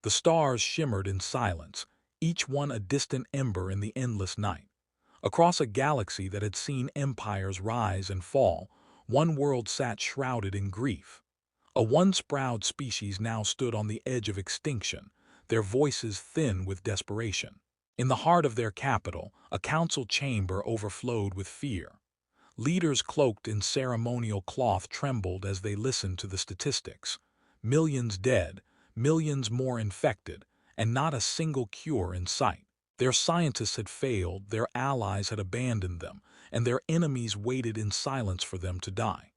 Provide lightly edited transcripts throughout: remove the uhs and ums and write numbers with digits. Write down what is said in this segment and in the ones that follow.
The stars shimmered in silence, each one a distant ember in the endless night. Across a galaxy that had seen empires rise and fall, one world sat shrouded in grief. A once proud species now stood on the edge of extinction, their voices thin with desperation. In the heart of their capital, a council chamber overflowed with fear. Leaders cloaked in ceremonial cloth trembled as they listened to the statistics. Millions dead, millions more infected, and not a single cure in sight. Their scientists had failed, their allies had abandoned them, and their enemies waited in silence for them to die.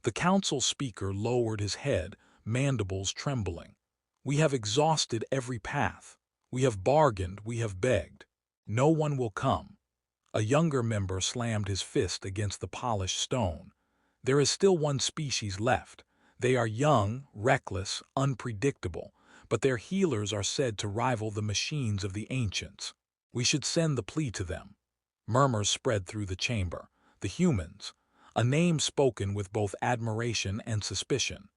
The council speaker lowered his head, mandibles trembling. "We have exhausted every path. We have bargained, we have begged. No one will come." A younger member slammed his fist against the polished stone. "There is still one species left. They are young, reckless, unpredictable, but their healers are said to rival the machines of the ancients. We should send the plea to them." Murmurs spread through the chamber. The humans, a name spoken with both admiration and suspicion.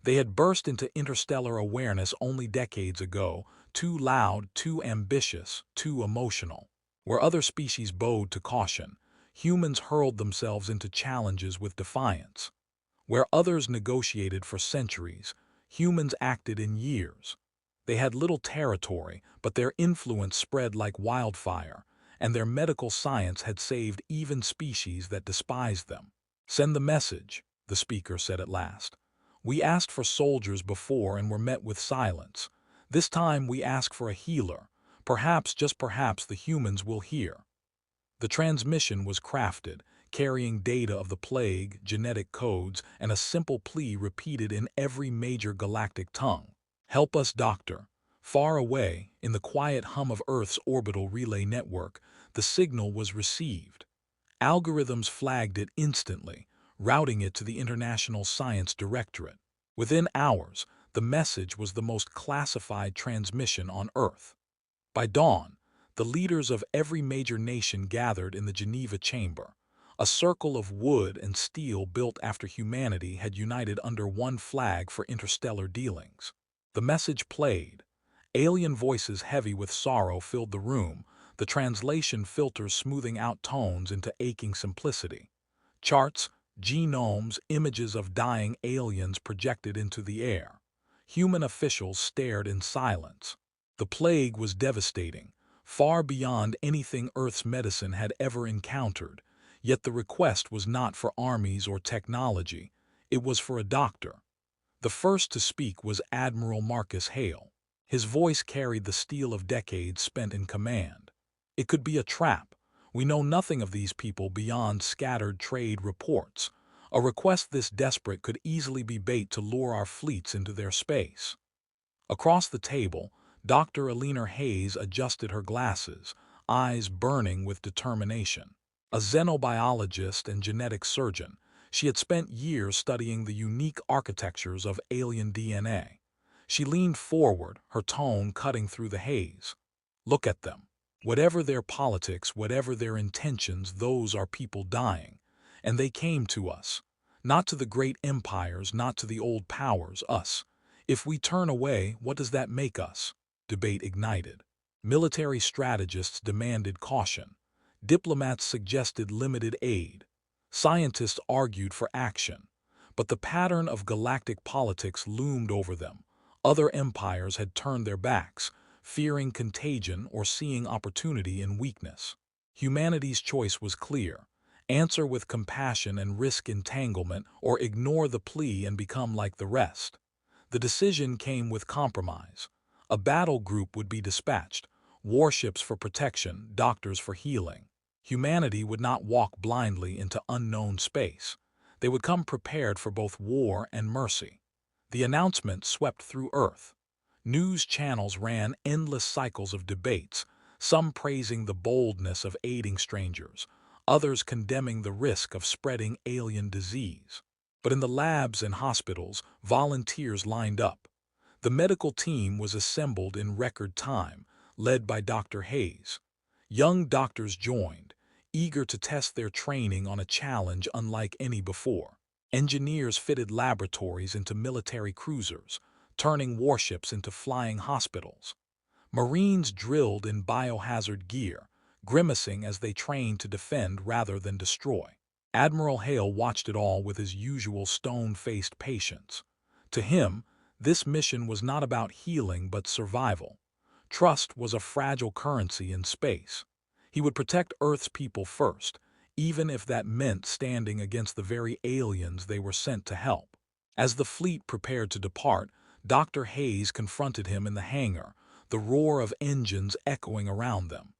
They had burst into interstellar awareness only decades ago, too loud, too ambitious, too emotional. Where other species bowed to caution, humans hurled themselves into challenges with defiance. Where others negotiated for centuries, humans acted in years. They had little territory, but their influence spread like wildfire, and their medical science had saved even species that despised them. "Send the message," the speaker said at last. "We asked for soldiers before and were met with silence. This time we ask for a healer. Perhaps, just perhaps, the humans will hear." The transmission was crafted, carrying data of the plague, genetic codes, and a simple plea repeated in every major galactic tongue. "Help us, Doctor." Far away, in the quiet hum of Earth's orbital relay network, the signal was received. Algorithms flagged it instantly, routing it to the International Science Directorate. Within hours, the message was the most classified transmission on Earth. By dawn, the leaders of every major nation gathered in the Geneva chamber. A circle of wood and steel built after humanity had united under one flag for interstellar dealings. The message played. Alien voices heavy with sorrow filled the room, the translation filters smoothing out tones into aching simplicity. Charts, genomes, images of dying aliens projected into the air. Human officials stared in silence. The plague was devastating, far beyond anything Earth's medicine had ever encountered, yet the request was not for armies or technology, it was for a doctor. The first to speak was Admiral Marcus Hale. His voice carried the steel of decades spent in command. "It could be a trap. We know nothing of these people beyond scattered trade reports. A request this desperate could easily be bait to lure our fleets into their space." Across the table, Dr. Alina Hayes adjusted her glasses, eyes burning with determination. A xenobiologist and genetic surgeon, she had spent years studying the unique architectures of alien DNA. She leaned forward, her tone cutting through the haze. "Look at them. Whatever their politics, whatever their intentions, those are people dying. And they came to us. Not to the great empires, not to the old powers, us. If we turn away, what does that make us?" Debate ignited. Military strategists demanded caution. Diplomats suggested limited aid. Scientists argued for action. But the pattern of galactic politics loomed over them. Other empires had turned their backs, fearing contagion or seeing opportunity in weakness. Humanity's choice was clear. Answer with compassion and risk entanglement, or ignore the plea and become like the rest. The decision came with compromise. A battle group would be dispatched, warships for protection, doctors for healing. Humanity would not walk blindly into unknown space. They would come prepared for both war and mercy. The announcement swept through Earth. News channels ran endless cycles of debates, some praising the boldness of aiding strangers, others condemning the risk of spreading alien disease. But in the labs and hospitals, volunteers lined up. The medical team was assembled in record time, led by Dr. Hayes. Young doctors joined, eager to test their training on a challenge unlike any before. Engineers fitted laboratories into military cruisers, turning warships into flying hospitals. Marines drilled in biohazard gear, grimacing as they trained to defend rather than destroy. Admiral Hale watched it all with his usual stone-faced patience. To him, this mission was not about healing but survival. Trust was a fragile currency in space. He would protect Earth's people first, even if that meant standing against the very aliens they were sent to help. As the fleet prepared to depart, Dr. Hayes confronted him in the hangar, the roar of engines echoing around them.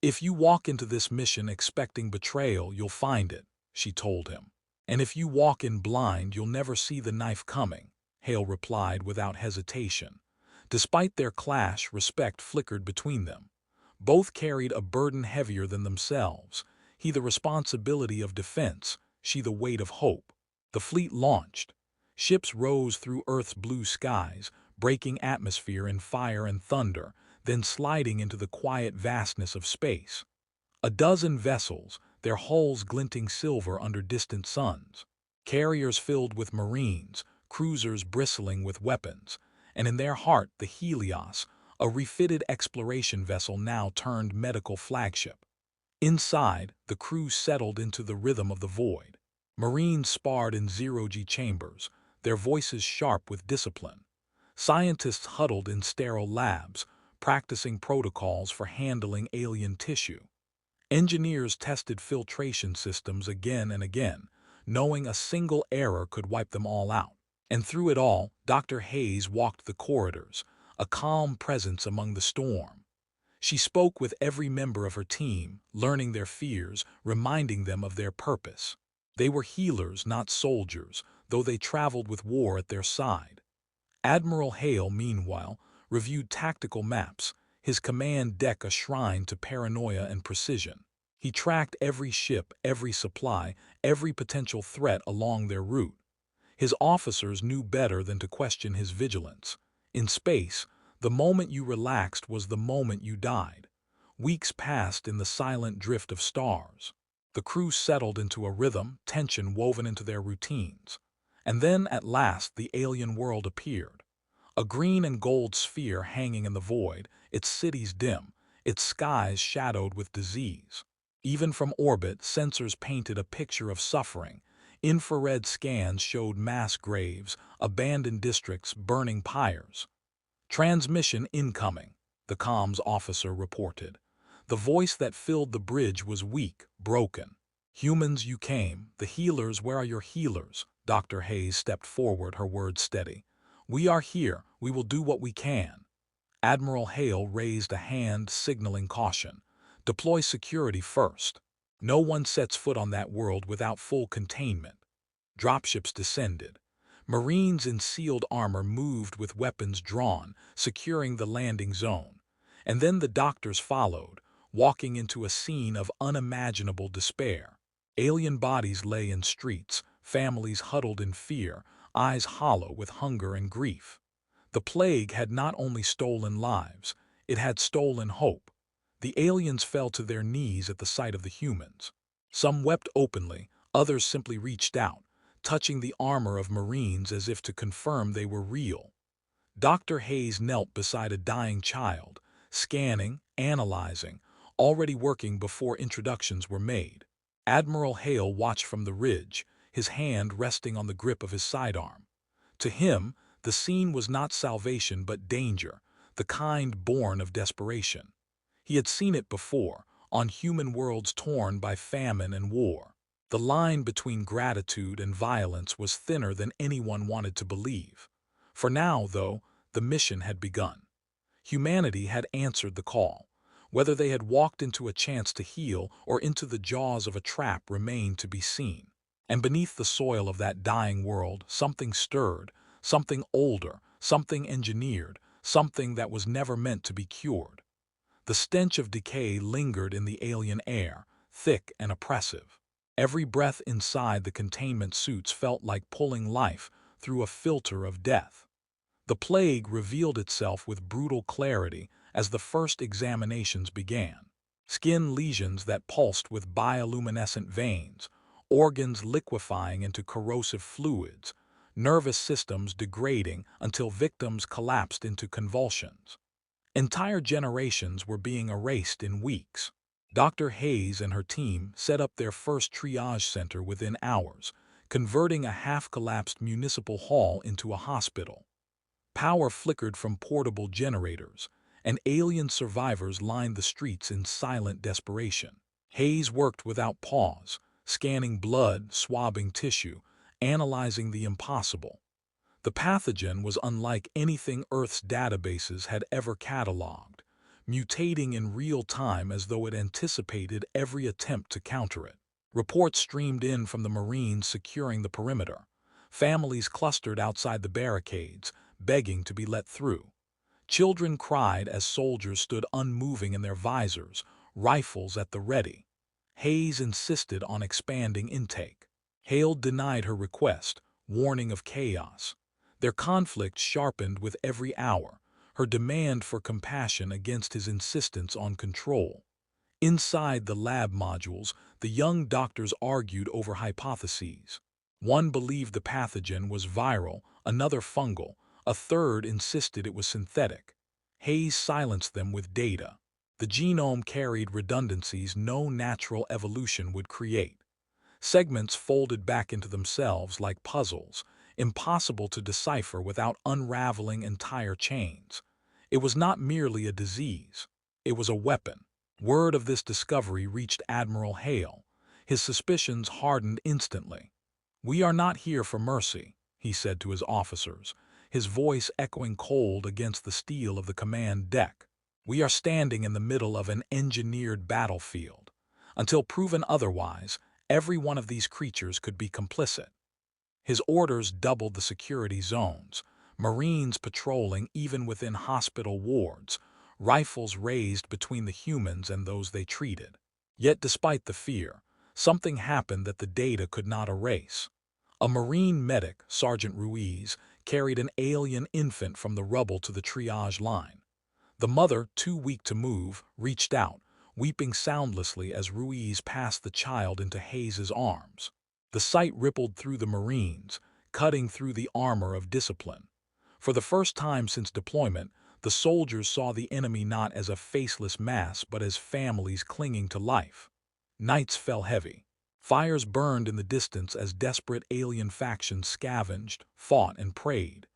"If you walk into this mission expecting betrayal, you'll find it," she told him. "And if you walk in blind, you'll never see the knife coming," Hale replied without hesitation. Despite their clash, respect flickered between them. Both carried a burden heavier than themselves, he the responsibility of defense, she the weight of hope. The fleet launched. Ships rose through Earth's blue skies, breaking atmosphere in fire and thunder, then sliding into the quiet vastness of space. A dozen vessels, their hulls glinting silver under distant suns. Carriers filled with Marines, cruisers bristling with weapons, and in their heart the Helios, a refitted exploration vessel now turned medical flagship. Inside, the crew settled into the rhythm of the void. Marines sparred in zero-G chambers, their voices sharp with discipline. Scientists huddled in sterile labs, practicing protocols for handling alien tissue. Engineers tested filtration systems again and again, knowing a single error could wipe them all out. And through it all, Dr. Hayes walked the corridors, a calm presence among the storm. She spoke with every member of her team, learning their fears, reminding them of their purpose. They were healers, not soldiers, though they traveled with war at their side. Admiral Hale, meanwhile, reviewed tactical maps, his command deck a shrine to paranoia and precision. He tracked every ship, every supply, every potential threat along their route. His officers knew better than to question his vigilance. In space, the moment you relaxed was the moment you died. Weeks passed in the silent drift of stars. The crew settled into a rhythm, tension woven into their routines. And then, at last, the alien world appeared. A green and gold sphere hanging in the void, its cities dim, its skies shadowed with disease. Even from orbit, sensors painted a picture of suffering. Infrared scans showed mass graves, abandoned districts, burning pyres. "Transmission incoming," the comms officer reported. The voice that filled the bridge was weak, broken. "Humans, you came. The healers, where are your healers?" Dr. Hayes stepped forward, her words steady. "We are here. We will do what we can." Admiral Hale raised a hand, signaling caution. "Deploy security first. No one sets foot on that world without full containment." Dropships descended. Marines in sealed armor moved with weapons drawn, securing the landing zone. And then the doctors followed, walking into a scene of unimaginable despair. Alien bodies lay in streets, families huddled in fear, eyes hollow with hunger and grief. The plague had not only stolen lives, it had stolen hope. The aliens fell to their knees at the sight of the humans. Some wept openly, others simply reached out, touching the armor of Marines as if to confirm they were real. Dr. Hayes knelt beside a dying child, scanning, analyzing, already working before introductions were made. Admiral Hale watched from the ridge, his hand resting on the grip of his sidearm. To him, the scene was not salvation but danger, the kind born of desperation. He had seen it before, on human worlds torn by famine and war. The line between gratitude and violence was thinner than anyone wanted to believe. For now, though, the mission had begun. Humanity had answered the call. Whether they had walked into a chance to heal or into the jaws of a trap remained to be seen. And beneath the soil of that dying world, something stirred, something older, something engineered, something that was never meant to be cured. The stench of decay lingered in the alien air, thick and oppressive. Every breath inside the containment suits felt like pulling life through a filter of death. The plague revealed itself with brutal clarity as the first examinations began. Skin lesions that pulsed with bioluminescent veins, organs liquefying into corrosive fluids, nervous systems degrading until victims collapsed into convulsions. Entire generations were being erased in weeks. Dr. Hayes and her team set up their first triage center within hours, converting a half-collapsed municipal hall into a hospital. Power flickered from portable generators, and alien survivors lined the streets in silent desperation. Hayes worked without pause, scanning blood, swabbing tissue, analyzing the impossible. The pathogen was unlike anything Earth's databases had ever cataloged, mutating in real time as though it anticipated every attempt to counter it. Reports streamed in from the Marines securing the perimeter. Families clustered outside the barricades, begging to be let through. Children cried as soldiers stood unmoving in their visors, rifles at the ready. Hayes insisted on expanding intake. Hale denied her request, warning of chaos. Their conflict sharpened with every hour, her demand for compassion against his insistence on control. Inside the lab modules, the young doctors argued over hypotheses. One believed the pathogen was viral, another fungal, a third insisted it was synthetic. Hayes silenced them with data. The genome carried redundancies no natural evolution would create. Segments folded back into themselves like puzzles, impossible to decipher without unraveling entire chains. It was not merely a disease. It was a weapon. Word of this discovery reached Admiral Hale. His suspicions hardened instantly. "We are not here for mercy," he said to his officers, his voice echoing cold against the steel of the command deck. "We are standing in the middle of an engineered battlefield. Until proven otherwise, every one of these creatures could be complicit." His orders doubled the security zones, Marines patrolling even within hospital wards, rifles raised between the humans and those they treated. Yet despite the fear, something happened that the data could not erase. A Marine medic, Sergeant Ruiz, carried an alien infant from the rubble to the triage line. The mother, too weak to move, reached out, weeping soundlessly as Ruiz passed the child into Hayes's arms. The sight rippled through the Marines, cutting through the armor of discipline. For the first time since deployment, the soldiers saw the enemy not as a faceless mass but as families clinging to life. Nights fell heavy. Fires burned in the distance as desperate alien factions scavenged, fought, and prayed.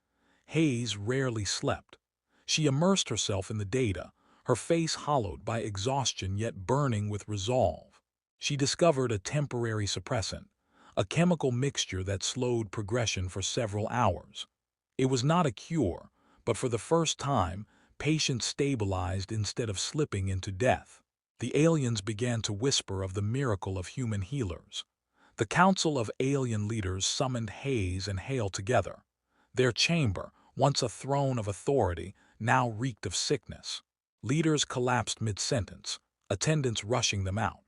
Hayes rarely slept. She immersed herself in the data, her face hollowed by exhaustion yet burning with resolve. She discovered a temporary suppressant, a chemical mixture that slowed progression for several hours. It was not a cure, but for the first time, patients stabilized instead of slipping into death. The aliens began to whisper of the miracle of human healers. The Council of Alien Leaders summoned Hayes and Hale together. Their chamber, once a throne of authority, now reeked of sickness. Leaders collapsed mid-sentence, attendants rushing them out.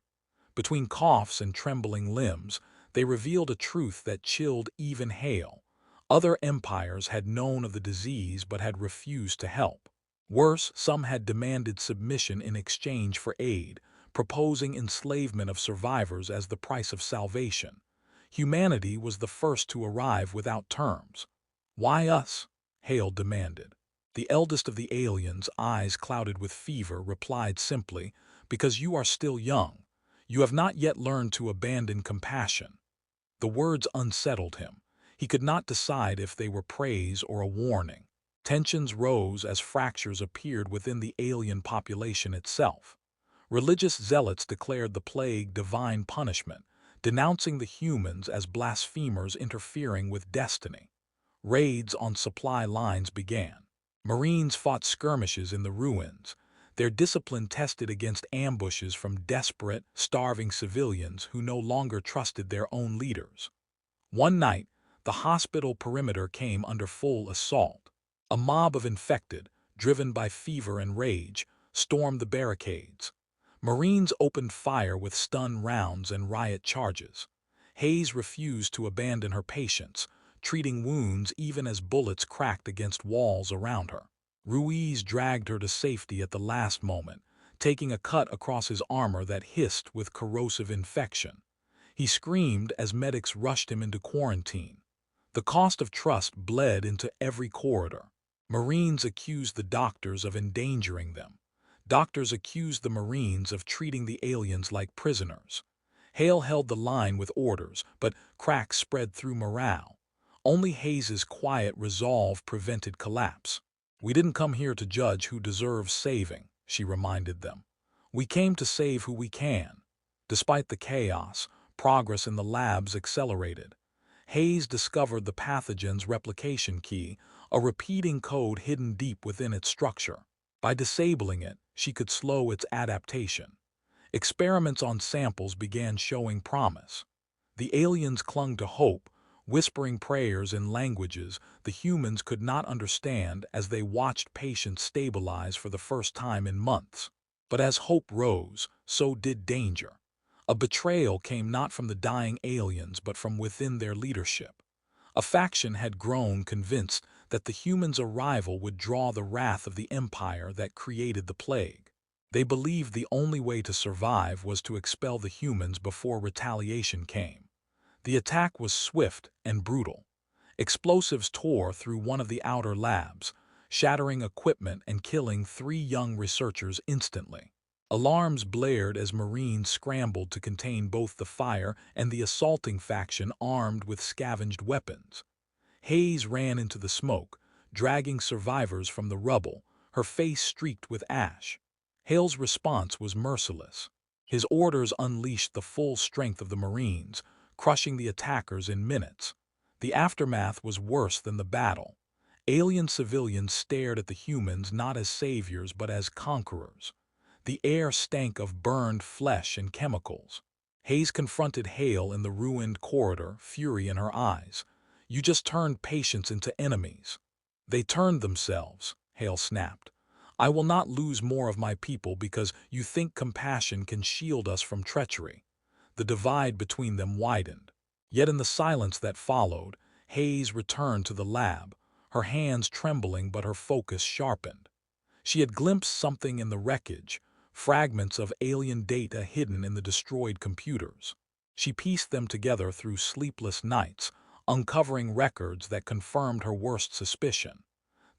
Between coughs and trembling limbs, they revealed a truth that chilled even Hale. Other empires had known of the disease but had refused to help. Worse, some had demanded submission in exchange for aid, proposing enslavement of survivors as the price of salvation. Humanity was the first to arrive without terms. "Why us?" Hale demanded. The eldest of the aliens, eyes clouded with fever, replied simply, "Because you are still young. You have not yet learned to abandon compassion." The words unsettled him. He could not decide if they were praise or a warning. Tensions rose as fractures appeared within the alien population itself. Religious zealots declared the plague divine punishment, denouncing the humans as blasphemers interfering with destiny. Raids on supply lines began. Marines fought skirmishes in the ruins, their discipline tested against ambushes from desperate, starving civilians who no longer trusted their own leaders. One night, the hospital perimeter came under full assault. A mob of infected, driven by fever and rage, stormed the barricades. Marines opened fire with stun rounds and riot charges. Hayes refused to abandon her patients, treating wounds even as bullets cracked against walls around her. Ruiz dragged her to safety at the last moment, taking a cut across his armor that hissed with corrosive infection. He screamed as medics rushed him into quarantine. The cost of trust bled into every corridor. Marines accused the doctors of endangering them. Doctors accused the Marines of treating the aliens like prisoners. Hale held the line with orders, but cracks spread through morale. Only Hayes's quiet resolve prevented collapse. "We didn't come here to judge who deserves saving," she reminded them. "We came to save who we can." Despite the chaos, progress in the labs accelerated. Hayes discovered the pathogen's replication key, a repeating code hidden deep within its structure. By disabling it, she could slow its adaptation. Experiments on samples began showing promise. The aliens clung to hope, whispering prayers in languages the humans could not understand as they watched patients stabilize for the first time in months. But as hope rose, so did danger. A betrayal came not from the dying aliens but from within their leadership. A faction had grown convinced that the humans' arrival would draw the wrath of the empire that created the plague. They believed the only way to survive was to expel the humans before retaliation came. The attack was swift and brutal. Explosives tore through one of the outer labs, shattering equipment and killing 3 young researchers instantly. Alarms blared as Marines scrambled to contain both the fire and the assaulting faction armed with scavenged weapons. Hayes ran into the smoke, dragging survivors from the rubble, her face streaked with ash. Hale's response was merciless. His orders unleashed the full strength of the Marines, crushing the attackers in minutes. The aftermath was worse than the battle. Alien civilians stared at the humans not as saviors but as conquerors. The air stank of burned flesh and chemicals. Hayes confronted Hale in the ruined corridor, fury in her eyes. "You just turned patients into enemies." "They turned themselves," Hale snapped. "I will not lose more of my people because you think compassion can shield us from treachery." The divide between them widened. Yet in the silence that followed, Hayes returned to the lab, her hands trembling but her focus sharpened. She had glimpsed something in the wreckage, fragments of alien data hidden in the destroyed computers. She pieced them together through sleepless nights, uncovering records that confirmed her worst suspicion.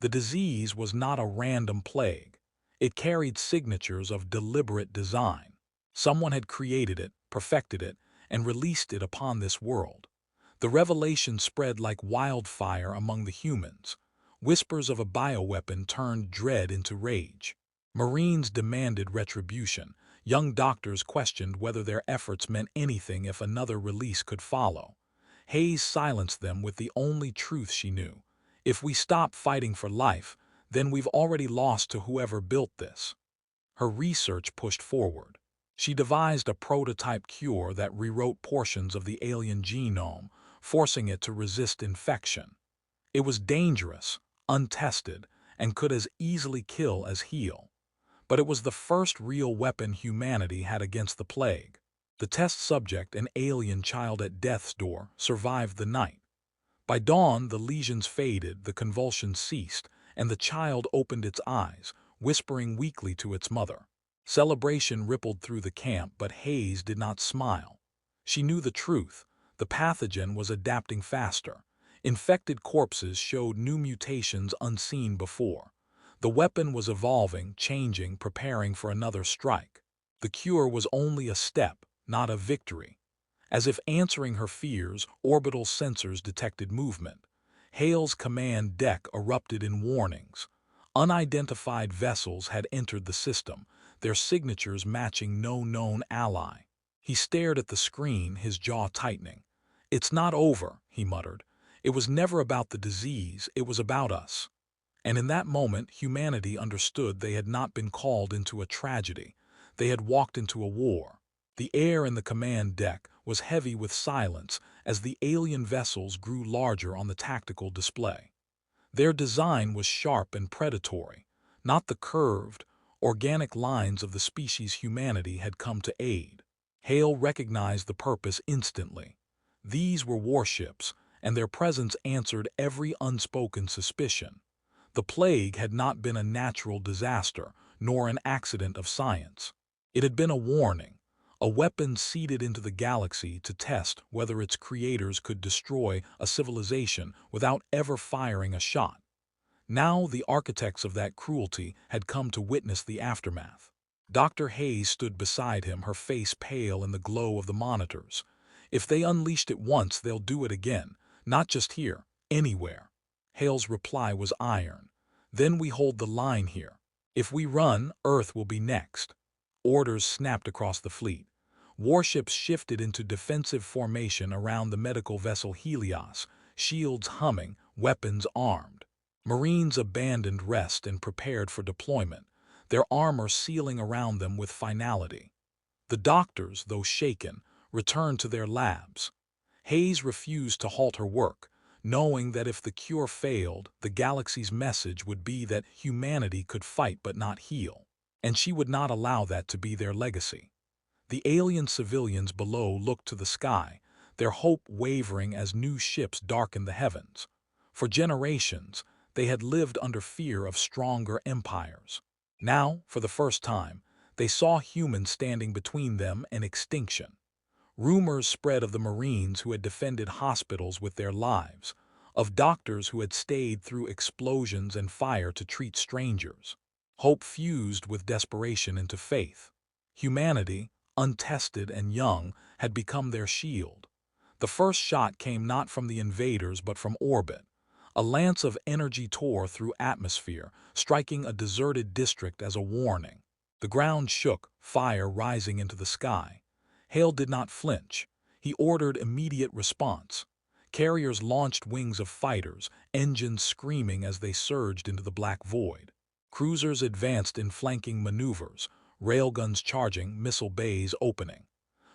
The disease was not a random plague. It carried signatures of deliberate design. Someone had created it, perfected it, and released it upon this world. The revelation spread like wildfire among the humans. Whispers of a bioweapon turned dread into rage. Marines demanded retribution. Young doctors questioned whether their efforts meant anything if another release could follow. Hayes silenced them with the only truth she knew. "If we stop fighting for life, then we've already lost to whoever built this." Her research pushed forward. She devised a prototype cure that rewrote portions of the alien genome, forcing it to resist infection. It was dangerous, untested, and could as easily kill as heal. But it was the first real weapon humanity had against the plague. The test subject, an alien child at death's door, survived the night. By dawn, the lesions faded, the convulsions ceased, and the child opened its eyes, whispering weakly to its mother. Celebration rippled through the camp, but Hayes did not smile. She knew the truth. The pathogen was adapting faster. Infected corpses showed new mutations unseen before. The weapon was evolving, changing, preparing for another strike. The cure was only a step, not a victory. As if answering her fears, orbital sensors detected movement. Hale's command deck erupted in warnings. Unidentified vessels had entered the system, their signatures matching no known ally. He stared at the screen, his jaw tightening. "It's not over," he muttered. "It was never about the disease, it was about us." And in that moment, humanity understood they had not been called into a tragedy. They had walked into a war. The air in the command deck was heavy with silence as the alien vessels grew larger on the tactical display. Their design was sharp and predatory, not the curved, organic lines of the species humanity had come to aid. Hale recognized the purpose instantly. These were warships, and their presence answered every unspoken suspicion. The plague had not been a natural disaster, nor an accident of science. It had been a a weapon seeded into the galaxy to test whether its creators could destroy a civilization without ever firing a shot. Now the architects of that cruelty had come to witness the aftermath. Dr. Hayes stood beside him, her face pale in the glow of the monitors. "If they unleashed it once, they'll do it again. Not just here, anywhere." Hale's reply was iron. "Then we hold the line here. If we run, Earth will be next." Orders snapped across the fleet. Warships shifted into defensive formation around the medical vessel Helios, shields humming, weapons armed. Marines abandoned rest and prepared for deployment, their armor sealing around them with finality. The doctors, though shaken, returned to their labs. Hayes refused to halt her work, knowing that if the cure failed, the galaxy's message would be that humanity could fight but not heal, and she would not allow that to be their legacy. The alien civilians below looked to the sky, their hope wavering as new ships darkened the heavens. For generations, they had lived under fear of stronger empires. Now, for the first time, they saw humans standing between them and extinction. Rumors spread of the Marines who had defended hospitals with their lives, of doctors who had stayed through explosions and fire to treat strangers. Hope fused with desperation into faith. Humanity, untested and young, had become their shield. The first shot came not from the invaders but from orbit. A lance of energy tore through atmosphere, striking a deserted district as a warning. The ground shook, fire rising into the sky. Hale did not flinch. He ordered immediate response. Carriers launched wings of fighters, engines screaming as they surged into the black void. Cruisers advanced in flanking maneuvers, railguns charging, missile bays opening.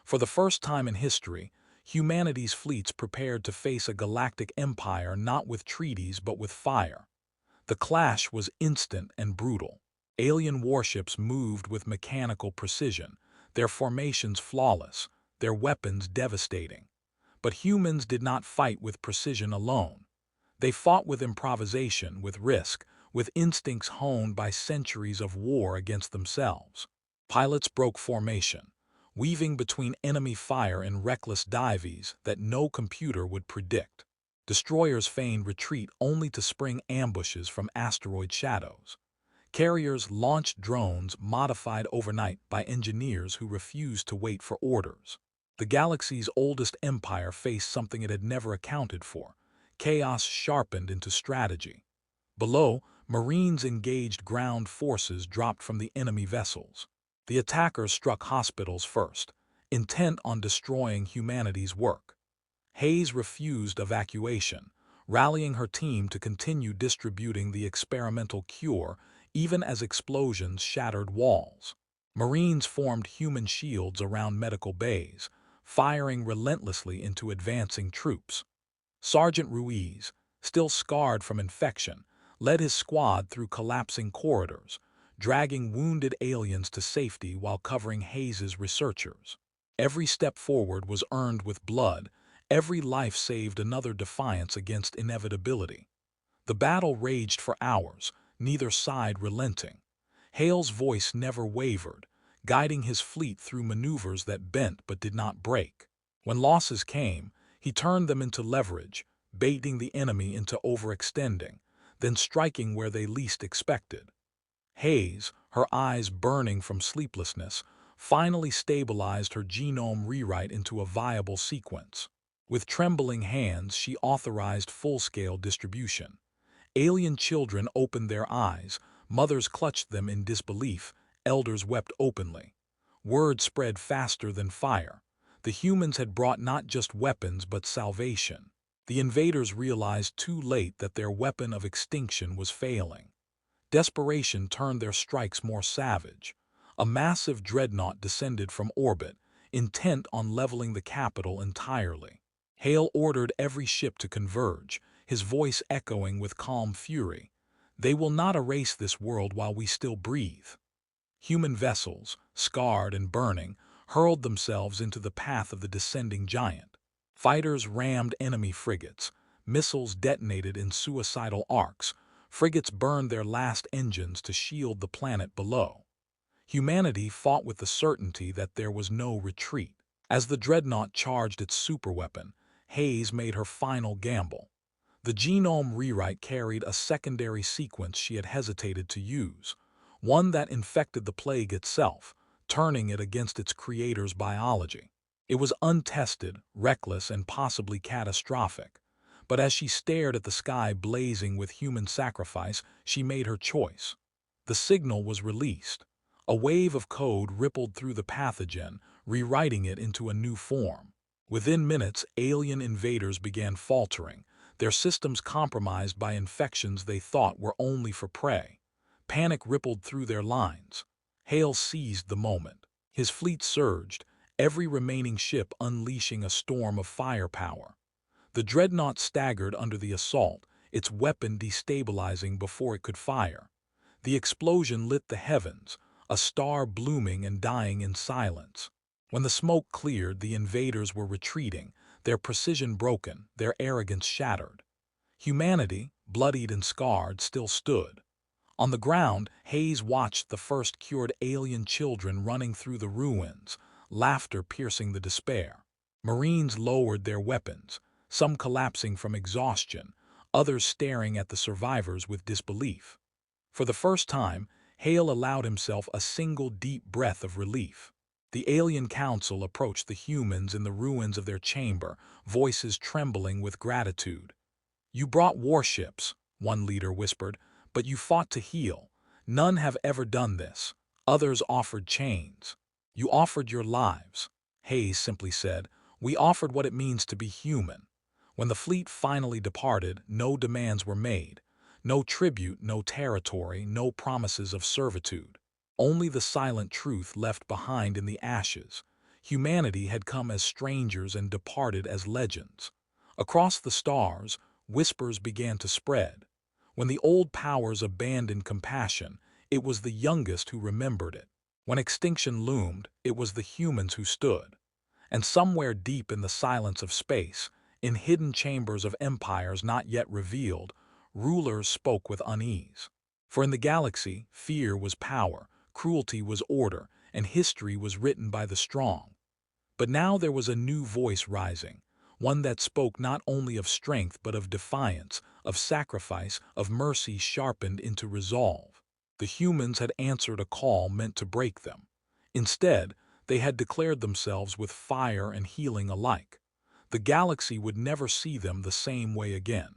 For the first time in history, humanity's fleets prepared to face a galactic empire not with treaties but with fire. The clash was instant and brutal. Alien warships moved with mechanical precision, their formations flawless, their weapons devastating. But humans did not fight with precision alone. They fought with improvisation, with risk, with instincts honed by centuries of war against themselves. Pilots broke formation, weaving between enemy fire and reckless dives that no computer would predict. Destroyers feigned retreat only to spring ambushes from asteroid shadows. Carriers launched drones modified overnight by engineers who refused to wait for orders. The galaxy's oldest empire faced something it had never accounted for. Chaos sharpened into strategy. Below, Marines engaged ground forces dropped from the enemy vessels. The attackers struck hospitals first, intent on destroying humanity's work. Hayes refused evacuation, rallying her team to continue distributing the experimental cure even as explosions shattered walls. Marines formed human shields around medical bays, firing relentlessly into advancing troops. Sergeant Ruiz, still scarred from infection, led his squad through collapsing corridors, dragging wounded aliens to safety while covering Hayes's researchers. Every step forward was earned with blood, every life saved another defiance against inevitability. The battle raged for hours, neither side relenting. Hale's voice never wavered, guiding his fleet through maneuvers that bent but did not break. When losses came, he turned them into leverage, baiting the enemy into overextending, then striking where they least expected. Hayes, her eyes burning from sleeplessness, finally stabilized her genome rewrite into a viable sequence. With trembling hands, she authorized full-scale distribution. Alien children opened their eyes, mothers clutched them in disbelief, elders wept openly. Word spread faster than fire. The humans had brought not just weapons but salvation. The invaders realized too late that their weapon of extinction was failing. Desperation turned their strikes more savage. A massive dreadnought descended from orbit, intent on leveling the capital entirely. Hale ordered every ship to converge, his voice echoing with calm fury. "They will not erase this world while we still breathe." Human vessels, scarred and burning, hurled themselves into the path of the descending giant. Fighters rammed enemy frigates, missiles detonated in suicidal arcs, frigates burned their last engines to shield the planet below. Humanity fought with the certainty that there was no retreat. As the dreadnought charged its superweapon, Hayes made her final gamble. The genome rewrite carried a secondary sequence she had hesitated to use, one that infected the plague itself, turning it against its creator's biology. It was untested, reckless, and possibly catastrophic. But as she stared at the sky blazing with human sacrifice, she made her choice. The signal was released. A wave of code rippled through the pathogen, rewriting it into a new form. Within minutes, alien invaders began faltering, their systems compromised by infections they thought were only for prey. Panic rippled through their lines. Hale seized the moment. His fleet surged, every remaining ship unleashing a storm of firepower. The dreadnought staggered under the assault, its weapon destabilizing before it could fire. The explosion lit the heavens, a star blooming and dying in silence. When the smoke cleared, the invaders were retreating, their precision broken, their arrogance shattered. Humanity, bloodied and scarred, still stood. On the ground, Hayes watched the first cured alien children running through the ruins, laughter piercing the despair. Marines lowered their weapons, some collapsing from exhaustion, others staring at the survivors with disbelief. For the first time, Hale allowed himself a single deep breath of relief. The alien council approached the humans in the ruins of their chamber, voices trembling with gratitude. "You brought warships," one leader whispered, "but you fought to heal. None have ever done this." Others offered chains. "You offered your lives." Hayes simply said, "We offered what it means to be human." When the fleet finally departed, no demands were made. No tribute, no territory, no promises of servitude. Only the silent truth left behind in the ashes. Humanity had come as strangers and departed as legends. Across the stars, whispers began to spread. When the old powers abandoned compassion, it was the youngest who remembered it. When extinction loomed, it was the humans who stood. And somewhere deep in the silence of space, in hidden chambers of empires not yet revealed, rulers spoke with unease. For in the galaxy, fear was power, cruelty was order, and history was written by the strong. But now there was a new voice rising, one that spoke not only of strength but of defiance, of sacrifice, of mercy sharpened into resolve. The humans had answered a call meant to break them. Instead, they had declared themselves with fire and healing alike. The galaxy would never see them the same way again.